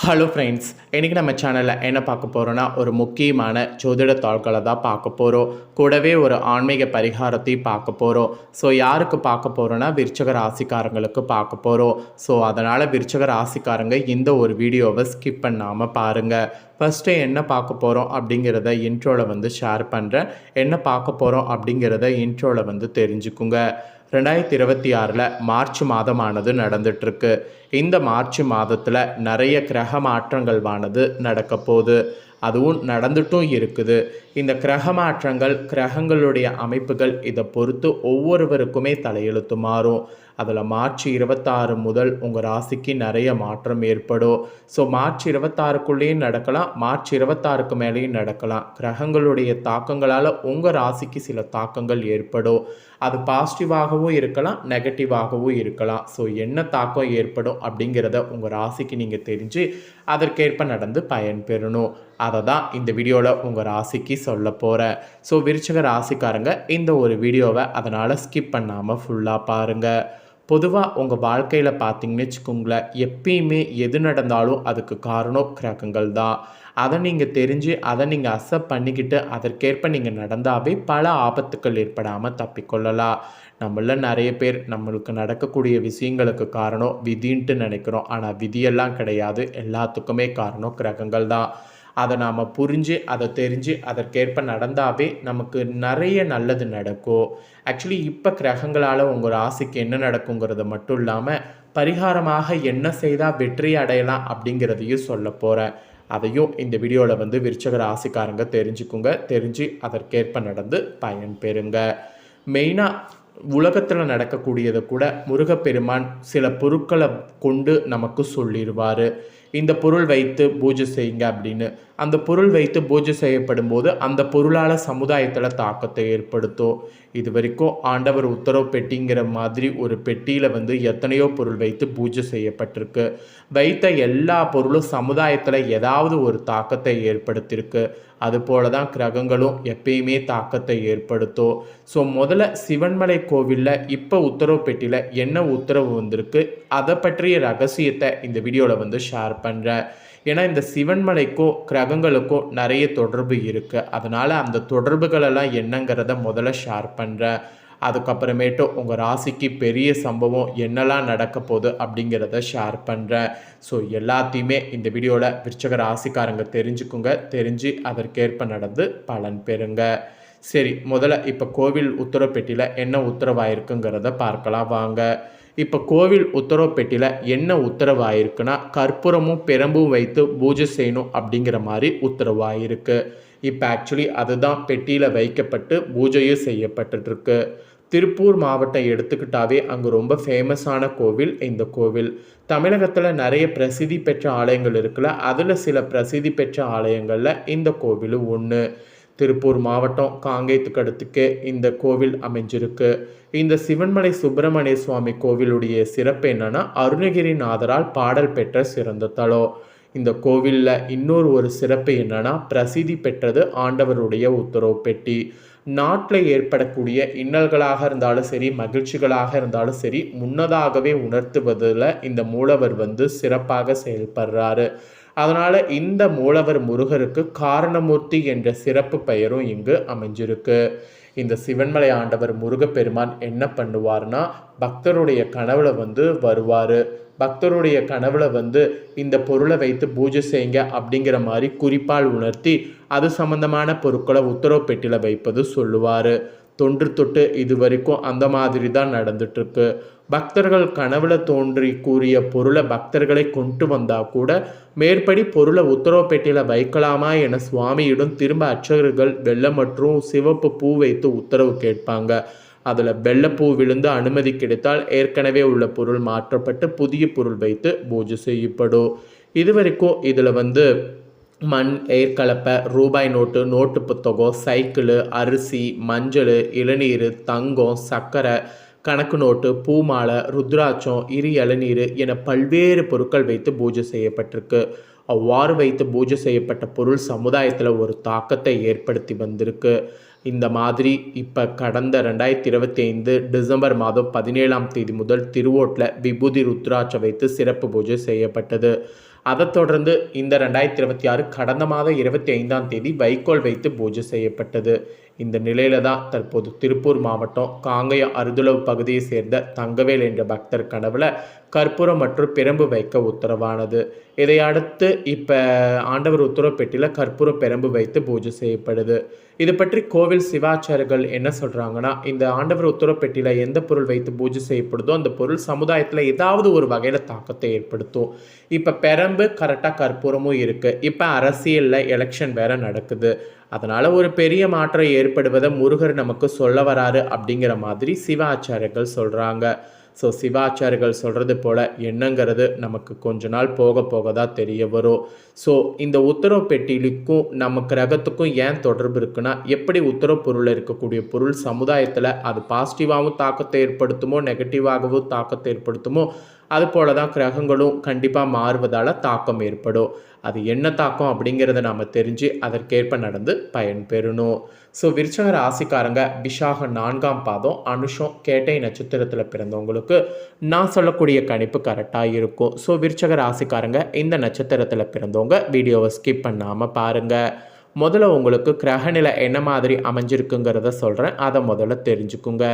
Hello friends, இன்றைக்கி நம்ம சேனலில் என்ன பார்க்க போகிறோன்னா ஒரு முக்கியமான ஜோதிட தாள்களை தான் பார்க்க போகிறோம். கூடவே ஒரு ஆன்மீக பரிகாரத்தையும் பார்க்க போகிறோம். ஸோ யாருக்கு பார்க்க போகிறோன்னா விருச்சிக ராசிக்காரங்களுக்கு பார்க்க போகிறோம். ஸோ அதனால் விருச்சிக ராசிக்காரங்க இந்த ஒரு வீடியோவை ஸ்கிப் பண்ணாமல் பாருங்கள். ஃபஸ்ட்டு என்ன பார்க்க போகிறோம் அப்படிங்கிறத இன்ட்ரோவில் ஷேர் பண்ணுறேன். என்ன பார்க்க போகிறோம் அப்படிங்கிறத இன்ட்ரோவில் தெரிஞ்சுக்குங்க. 2026 மார்ச் மாதமானது நடந்துகிட்ருக்கு. இந்த மார்ச் மாதத்தில் நிறைய கிரக மாற்றங்கள்வானது நடக்க போகுது. அதுவும் நடந்துட்டும் இருக்குது. இந்த கிரக மாற்றங்கள், கிரகங்களுடைய அமைப்புகள் இதை பொறுத்து ஒவ்வொருவருக்குமே தலையெழுத்து மாறும். அதில் மார்ச் 26 முதல் உங்கள் ராசிக்கு நிறைய மாற்றம் ஏற்படும். ஸோ மார்ச் 26க்குள்ளேயும் நடக்கலாம், மார்ச் 26க்கு மேலேயும் நடக்கலாம். கிரகங்களுடைய தாக்கங்களால் உங்கள் ராசிக்கு சில தாக்கங்கள் ஏற்படும். அது பாசிட்டிவாகவும் இருக்கலாம், நெகட்டிவாகவும் இருக்கலாம். ஸோ என்ன தாக்கம் ஏற்படும் அப்படிங்கிறத உங்கள் ராசிக்கு நீங்கள் தெரிஞ்சு அதற்கேற்ப நடந்து பயன்பெறணும். அதை தான் இந்த வீடியோவில் உங்கள் ராசிக்கு சொல்ல போகிறேன். ஸோ விருச்சிக ராசிக்காரங்க இந்த ஒரு வீடியோவை அதனால் ஸ்கிப் பண்ணாமல் ஃபுல்லாக பாருங்கள். பொதுவாக உங்கள் வாழ்க்கையில் பார்த்தீங்கன்னு வச்சுக்கோங்களேன், எப்பயுமே எது நடந்தாலும் அதுக்கு காரணம் கிரகங்கள் தான். அதை நீங்கள் தெரிஞ்சு அதை நீங்கள் அக்செப்ட் பண்ணிக்கிட்டு அதற்கேற்ப நீங்கள் நடந்தாவே பல ஆபத்துக்கள் ஏற்படாமல் தப்பிக்கொள்ளலாம். நம்மள நிறைய பேர் நம்மளுக்கு நடக்கக்கூடிய விஷயங்களுக்கு காரணம் விதின்ட்டு நினைக்கிறோம். ஆனால் விதியெல்லாம் கிடையாது, எல்லாத்துக்குமே காரணம் கிரகங்கள் தான். அதை நாம் புரிஞ்சு அதை தெரிஞ்சு அதற்கேற்ப நடந்தாவே நமக்கு நிறைய நல்லது நடக்கும். ஆக்சுவலி இப்போ கிரகங்களால் உங்கள் ராசிக்கு என்ன நடக்குங்கிறது மட்டும் இல்லாமல் பரிகாரமாக என்ன செய்தால் வெற்றி அடையலாம் அப்படிங்கிறதையும் சொல்ல போகிறேன். அதையும் இந்த வீடியோவில் விருச்சிக ராசிக்காரங்க தெரிஞ்சுக்குங்க. தெரிஞ்சு அதற்கேற்ப நடந்து பயன்பெறுங்க. மெயினாக உலகத்தில் நடக்கக்கூடியதை கூட முருகப்பெருமான் சில பொருட்களை கொண்டு நமக்கு சொல்லிடுவார். இந்த பொருள் வைத்து பூஜை செய்யுங்க அப்படின்னு. அந்த பொருள் வைத்து பூஜை செய்யப்படும் போது அந்த பொருளால் சமுதாயத்தில் தாக்கத்தை ஏற்படுத்தும். இது வரைக்கும் ஆண்டவர் உத்தரவு பெட்டிங்கிற மாதிரி ஒரு பெட்டியில் எத்தனையோ பொருள் வைத்து பூஜை செய்யப்பட்டிருக்கு. வைத்த எல்லா பொருளும் சமுதாயத்தில் ஏதாவது ஒரு தாக்கத்தை ஏற்படுத்தியிருக்கு. அதுபோல தான் கிரகங்களும் எப்பயுமே தாக்கத்தை ஏற்படுத்தும். ஸோ முதல்ல சிவன்மலை கோவிலில் இப்போ உத்தரவு பெட்டியில் என்ன உத்தரவு வந்திருக்கு அதை பற்றிய ரகசியத்தை இந்த வீடியோவில் ஷேர் பண்ணுறேன். ஏன்னா இந்த சிவன்மலைக்கும் கிரகங்களுக்கும் நிறைய தொடர்பு இருக்குது. அதனால் அந்த தொடர்புகளெல்லாம் என்னங்கிறத முதல்ல ஷேர் பண்ணுறேன். அதுக்கப்புறமேட்டு உங்கள் ராசிக்கு பெரிய சம்பவம் என்னெல்லாம் நடக்க போகுது அப்படிங்கிறத ஷேர் பண்ணுறேன். ஸோ எல்லாத்தையுமே இந்த வீடியோவில் விருச்சிக ராசிக்காரங்க தெரிஞ்சுக்குங்க. தெரிஞ்சு அதற்கேற்ப நடந்து பலன் பெறுங்க. சரி, முதல்ல இப்போ கோவில் உத்தரவு பெட்டியில் என்ன உத்தரவாயிருக்குங்கிறத பார்க்கலாம் வாங்க. இப்போ கோவில் உத்தரவு பெட்டியில் என்ன உத்தரவாயிருக்குன்னா கற்பூரமும் பெரம்பும் வைத்து பூஜை செய்யணும் அப்படிங்கிற மாதிரி உத்தரவாயிருக்கு. இப்போ ஆக்சுவலி அதுதான் பெட்டியில் வைக்கப்பட்டு பூஜையும் செய்யப்பட்டுருக்கு. திருப்பூர் மாவட்டம் எடுத்துக்கிட்டாவே அங்கே ரொம்ப ஃபேமஸான கோவில் இந்த கோவில். தமிழகத்தில் நிறைய பிரசித்தி பெற்ற ஆலயங்கள் இருக்குல்ல, அதில் சில பிரசித்தி பெற்ற ஆலயங்களில் இந்த கோவிலும் ஒன்று. திருப்பூர் மாவட்டம் காங்கேயத்துக்கு அடுத்துக்கே இந்த கோவில் அமைஞ்சிருக்கு. இந்த சிவன்மலை சுப்பிரமணிய சுவாமி கோவிலுடைய சிறப்பு என்னன்னா அருணகிரிநாதரால் பாடல் பெற்ற சிறந்த தலம். இந்த கோவிலில் இன்னொரு ஒரு சிறப்பு என்னன்னா பிரசித்தி பெற்றது ஆண்டவருடைய உத்தரவு பெட்டி. நாட்டில் ஏற்படக்கூடிய இன்னல்களாக இருந்தாலும் சரி, மகிழ்ச்சிகளாக இருந்தாலும் சரி, முன்னதாகவே உணர்த்துவதில் இந்த மூலவர் சிறப்பாக செயல்படுறாரு. அதனால் இந்த மூலவர் முருகருக்கு காரணமூர்த்தி என்ற சிறப்பு பெயரும் இங்கு அமைஞ்சிருக்கு. இந்த சிவன்மலை ஆண்டவர் முருகப்பெருமான் என்ன பண்ணுவார்னா பக்தருடைய கனவுல வருவார். பக்தருடைய கனவுல இந்த பொருளை வைத்து பூஜை செய்யுங்க அப்படிங்கிற மாதிரி குறிப்பால் உணர்த்தி அது சம்பந்தமான பொருட்களை உத்தரவு பெட்டியில் வைப்பது சொல்லுவார். தொன்று தொட்டு இது வரைக்கும் அந்த மாதிரி தான் நடந்துட்டுருக்கு. பக்தர்கள் கனவுல தோன்றி கூறிய பொருளை பக்தர்களை கொண்டு வந்தால் கூட மேற்படி பொருளை உத்தரவு பெட்டியில் வைக்கலாமா என சுவாமியிடம் திரும்ப அர்ச்சகர்கள் வெள்ளை மற்றும் சிவப்பு பூ வைத்து உத்தரவு கேட்பாங்க. அதில் வெள்ளைப்பூ விழுந்து அனுமதி கிடைத்தால் ஏற்கனவே உள்ள பொருள் மாற்றப்பட்டு புதிய பொருள் வைத்து பூஜை செய்யப்படும். இது வரைக்கும் இதில் மண், ஏற்கலப்பை, ரூபாய் நோட்டு, நோட்டு புத்தகம், சைக்கிள், அரிசி, மஞ்சள், இளநீர், தங்கம், சர்க்கரை, கணக்கு நோட்டு, பூமாலை, ருத்ராட்சம், இளநீர் என பல்வேறு பொருட்கள் வைத்து பூஜை செய்யப்பட்டிருக்கு. அவ்வாறு வைத்து பூஜை செய்யப்பட்ட பொருள் சமுதாயத்தில் ஒரு தாக்கத்தை ஏற்படுத்தி வந்திருக்கு. இந்த மாதிரி இப்போ கடந்த 2025 டிசம்பர் மாதம் 17ஆம் தேதி முதல் திருவோட்டில் விபூதி ருத்ராட்சம் வைத்து சிறப்பு பூஜை செய்யப்பட்டது. அதை தொடர்ந்து இந்த 2026 கடந்த மாதம் 25ஆம் தேதி வைக்கோல் வைத்து பூஜை செய்யப்பட்டது. இந்த நிலையில தான் தற்போது திருப்பூர் மாவட்டம் காங்கயம் அருதுளவு பகுதியை சேர்ந்த தங்கவேல் என்ற பக்தர் கனவுல கற்பூரம் மற்றும் பிரம்பு வைக்க உத்தரவானது. இதை அடுத்து இப்போ ஆண்டவர் உத்தரவு பெட்டியில் கற்பூரம் பிரம்பு வைத்து பூஜை செய்யப்படுது. இது பற்றி கோவில் சிவாச்சாரிகள் என்ன சொல்கிறாங்கன்னா, இந்த ஆண்டவர் உத்தரவு பெட்டியில் எந்த பொருள் வைத்து பூஜை செய்யப்படுதோ அந்த பொருள் சமுதாயத்தில் ஏதாவது ஒரு வகையில் தாக்கத்தை ஏற்படுத்தும். இப்போ பிரம்பு கரெக்டாக கற்பூரமும் இருக்குது. இப்போ அரசியலில் எலெக்ஷன் வேறு நடக்குது. அதனால் ஒரு பெரிய மாற்றம் ஏற்படுவதை முருகர் நமக்கு சொல்ல வராரு அப்படிங்கிற மாதிரி சிவாச்சாரியர்கள் சொல்கிறாங்க. ஸோ சிவாச்சாரிகள் சொல்கிறது போல் என்னங்கிறது நமக்கு கொஞ்ச நாள் போக போக தான் தெரிய வரும். ஸோ இந்த உத்தரவு பெட்டிலுக்கும் நம்ம கிரகத்துக்கும் ஏன் தொடர்பு இருக்குன்னா, எப்படி உத்தரவு பொருளில் இருக்கக்கூடிய பொருள் சமுதாயத்தில் அது பாசிட்டிவாகவும் தாக்கத்தை ஏற்படுத்துமோ நெகட்டிவாகவும் தாக்கத்தை ஏற்படுத்துமோ, அது போல தான் கிரகங்களும் கண்டிப்பாக மாறுவதால் தாக்கம் ஏற்படும். அது என்ன தாக்கம் அப்படிங்கிறத நாம் தெரிஞ்சு அதற்கேற்ப நடந்து பயன் பெறணும். ஸோ விருச்சக ராசிக்காரங்க விஷாக 4ஆம் பாதம் அனுஷம் கேட்டை நட்சத்திரத்தில் பிறந்தவங்களுக்கு நான் சொல்லக்கூடிய கணிப்பு கரெக்டாக இருக்கும். ஸோ விருச்சக ராசிக்காரங்க இந்த நட்சத்திரத்தில் பிறந்தவங்க வீடியோவை ஸ்கிப் பண்ணாமல் பாருங்கள். முதல்ல உங்களுக்கு கிரகநிலை என்ன மாதிரி அமைஞ்சிருக்குங்கிறத சொல்கிறேன், அதை முதல்ல தெரிஞ்சுக்குங்க.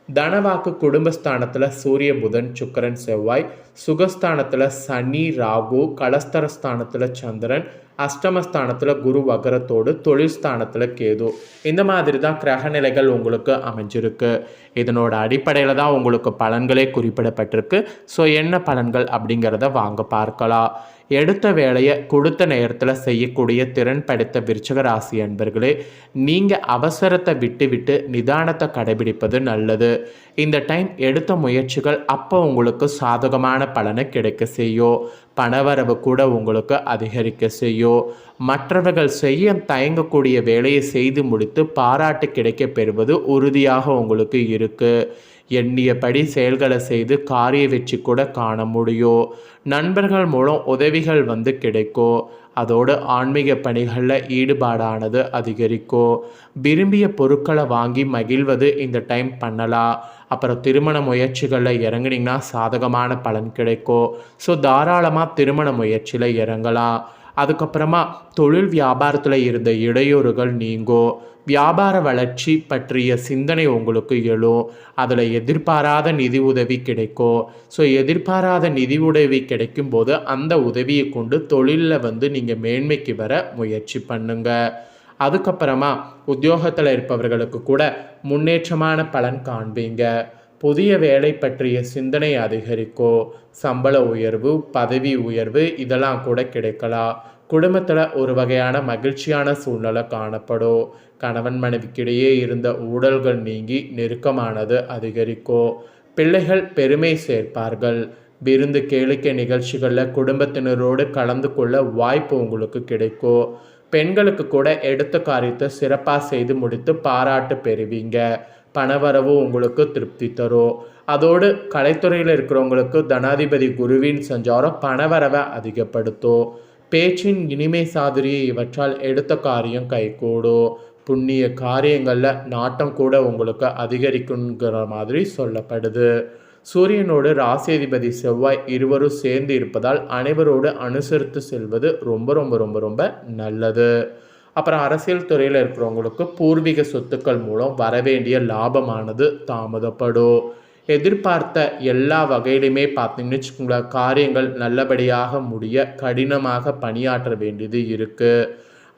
தனவாக்கு குடும்பஸ்தானத்தில் சூரிய புதன் சுக்கிரன் செவ்வாய், சுகஸ்தானத்தில் சனி ராகு, கலஸ்தரஸ்தானத்தில் சந்திரன், அஷ்டமஸ்தானத்தில் குரு வகரத்தோடு, தொழில் ஸ்தானத்தில் கேது. இந்த மாதிரி தான் கிரகநிலைகள் உங்களுக்கு அமைஞ்சிருக்கு. இதனோட அடிப்படையில் தான் உங்களுக்கு பலன்களே குறிப்பிடப்பட்டிருக்கு. ஸோ என்ன பலன்கள் அப்படிங்கிறத வாங்க பார்க்கலாம். எடுத்த வேலையை கொடுத்த நேரத்தில் செய்யக்கூடிய திறன் படைத்த விருச்சிக ராசி அன்பர்களே, நீங்கள் அவசரத்தை விட்டு விட்டு நிதானத்தை கடைபிடிப்பது நல்லது. இந்த டைம் எடுத்த முயற்சிகள் அப்போ உங்களுக்கு சாதகமான பலனை கிடைக்க செய்யும். பணவரவு கூட உங்களுக்கு அதிகரிக்க செய்யும். மற்றவர்கள் செய்ய தயங்கக்கூடிய வேலையை செய்து முடித்து பாராட்டு கிடைக்க பெறுவது உறுதியாக உங்களுக்கு இருக்குது. எண்ணியபடி செயல்களை செய்து காரிய வெற்றி கூட காண முடியும். நண்பர்கள் மூலம் உதவிகள் வந்து கிடைக்கும். அதோடு ஆன்மீக பணிகளில் ஈடுபாடானது அதிகரிக்கும். விரும்பிய பொருட்களை வாங்கி மகிழ்வது இந்த டைம் பண்ணலாம். அப்புறம் திருமண முயற்சிகளில் இறங்குனீங்கன்னா சாதகமான பலன் கிடைக்கும். ஸோ தாராளமாக திருமண முயற்சியில் இறங்கலாம். அதுக்கப்புறமா தொழில் வியாபாரத்தில் இருந்த இடையூறுகள் நீங்கும். வியாபார வளர்ச்சி பற்றிய சிந்தனை உங்களுக்கு எழும். அதில் எதிர்பாராத நிதி உதவி கிடைக்கும். ஸோ எதிர்பாராத நிதி உதவி கிடைக்கும் போது அந்த உதவியை கொண்டு தொழிலில் வந்து நீங்கள் மேன்மைக்கு வர முயற்சி பண்ணுங்க. அதுக்கப்புறமா உத்தியோகத்தில் இருப்பவர்களுக்கு கூட முன்னேற்றமான பலன் காண்பீங்க. புதிய வேலை பற்றிய சிந்தனை அதிகரிக்கும். சம்பள உயர்வு, பதவி உயர்வு இதெல்லாம் கூட கிடைக்கலாம். குடும்பத்தில் ஒரு வகையான மகிழ்ச்சியான சூழ்நிலை காணப்படும். கணவன் மனைவிக்கிடையே இருந்த ஊழல்கள் நீங்கி நெருக்கமானது அதிகரிக்கும். பிள்ளைகள் பெருமை சேர்ப்பார்கள். விருந்து கேளிக்கை நிகழ்ச்சிகளில் குடும்பத்தினரோடு கலந்து கொள்ள வாய்ப்பு உங்களுக்கு கிடைக்கும். பெண்களுக்கு கூட எடுத்த காரியத்தை சிறப்பாக செய்து முடித்து பாராட்டு பெறுவீங்க. பணவரவு உங்களுக்கு திருப்தி தரும். அதோடு கலைத்துறையில் இருக்கிறவங்களுக்கு தனாதிபதி குருவின் சஞ்சாரம் பணவரவை அதிகப்படுத்தும். பேச்சின் இனிமை சாதுரியை இவற்றால் எடுத்த காரியம் கைகூடும். புண்ணிய காரியங்களில் நாட்டம் கூட உங்களுக்கு அதிகரிக்குங்கிற மாதிரி சொல்லப்படுது. சூரியனோடு ராசியதிபதி செவ்வாய் இருவரும் சேர்ந்து இருப்பதால் அனைவரோடு அனுசரித்து செல்வது ரொம்ப ரொம்ப ரொம்ப ரொம்ப நல்லது. அப்புறம் அரசியல் துறையில் இருக்கிறவங்களுக்கு பூர்வீக சொத்துக்கள் மூலம் வரவேண்டிய லாபமானது தாமதப்படும். எதிர்பார்த்த எல்லா வகையிலுமே பார்த்தீங்கன்னு வச்சுக்கோங்களேன், காரியங்கள் நல்லபடியாக முடிய கடினமாக பணியாற்ற வேண்டியது இருக்குது.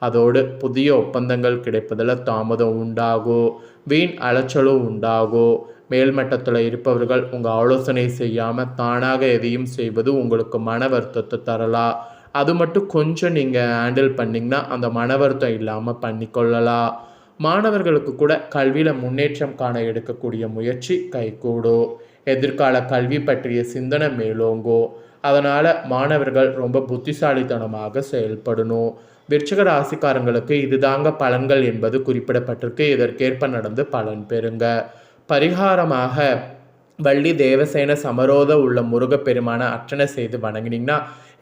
அதோடு புதிய ஒப்பந்தங்கள் கிடைப்பதில் தாமதம் உண்டாகும். வீண் அலைச்சலும் உண்டாகும். மேல்மட்டத்தில் இருப்பவர்கள் உங்கள் ஆலோசனை செய்யாமல் தானாக எதையும் செய்வது உங்களுக்கு மன வருத்தத்தை தரலாம். அது மட்டும் கொஞ்சம் நீங்கள் ஹேண்டில் பண்ணிங்கன்னா அந்த மன வருத்தம் இல்லாமல் பண்ணிக்கொள்ளலாம். மாணவர்களுக்கு கூட கல்வியில் முன்னேற்றம் காண எடுக்கக்கூடிய முயற்சி கைகூடும். எதிர்கால கல்வி பற்றிய சிந்தனை மேலோங்கும். அதனால் மாணவர்கள் ரொம்ப புத்திசாலித்தனமாக செயல்படணும். விருச்சிக ராசிக்காரங்களுக்கு இதுதாங்க பலன்கள் என்பது குறிப்பிடப்பட்டிருக்கு. இதற்கேற்ப நடந்து பலன் பெறுங்க. பரிகாரமாக வள்ளி தேவசேன சமரோத உள்ள முருகப்பெருமான அர்ச்சனை செய்து வணங்கினீங்கன்னா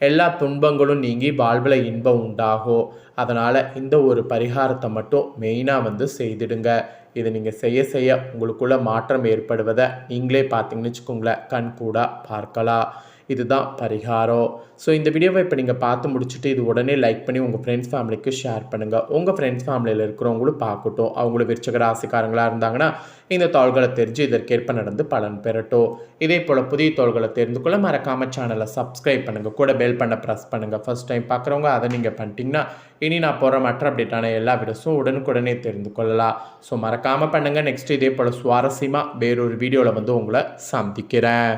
எல்லா துன்பங்களும் நீங்கி வாழ்வில் இன்பம் உண்டாகும். அதனால் இந்த ஒரு பரிகாரத்தை மட்டும் மெயினாக வந்து செய்திடுங்க. இதை நீங்கள் செய்ய செய்ய உங்களுக்குள்ள மாற்றம் ஏற்படுவதை நீங்களே பார்த்தீங்கன்னு வச்சுக்கோங்களேன், கண் கூட பார்க்கலாம். இதுதான் பரிகாரம். ஸோ இந்த வீடியோவை இப்போ நீங்கள் பார்த்து முடிச்சுட்டு இது உடனே லைக் பண்ணி உங்கள் ஃப்ரெண்ட்ஸ் ஃபேமிலிக்கு ஷேர் பண்ணுங்கள். உங்கள் ஃப்ரெண்ட்ஸ் ஃபேமிலியில் இருக்கிறவங்களும் பார்க்கட்டும். அவங்களும் விருச்சிக ராசிக்காரங்களாக இருந்தாங்கன்னா இந்த தாள்களை தெரிஞ்சு இதற்கேற்ப நடந்து பலன் பெறட்டும். இதே போல் புதிய தாள்களை தெரிந்து கொள்ள மறக்காமல் சேனலை சப்ஸ்கிரைப் பண்ணுங்கள். கூட பெல் பண்ண ப்ரெஸ் பண்ணுங்கள். ஃபர்ஸ்ட் டைம் பார்க்குறவங்க அதை நீங்கள் பண்ணிட்டீங்கன்னா இனி நான் போகிற மற்ற அப்டேட்டான எல்லா வீடியோஸும் உடனுக்குடனே தெரிந்து கொள்ளலாம். ஸோ மறக்காமல் பண்ணுங்கள். நெக்ஸ்ட் இதே போல் சுவாரஸ்யமாக வேறொரு வீடியோவில் வந்து உங்களை சந்திக்கிறேன்.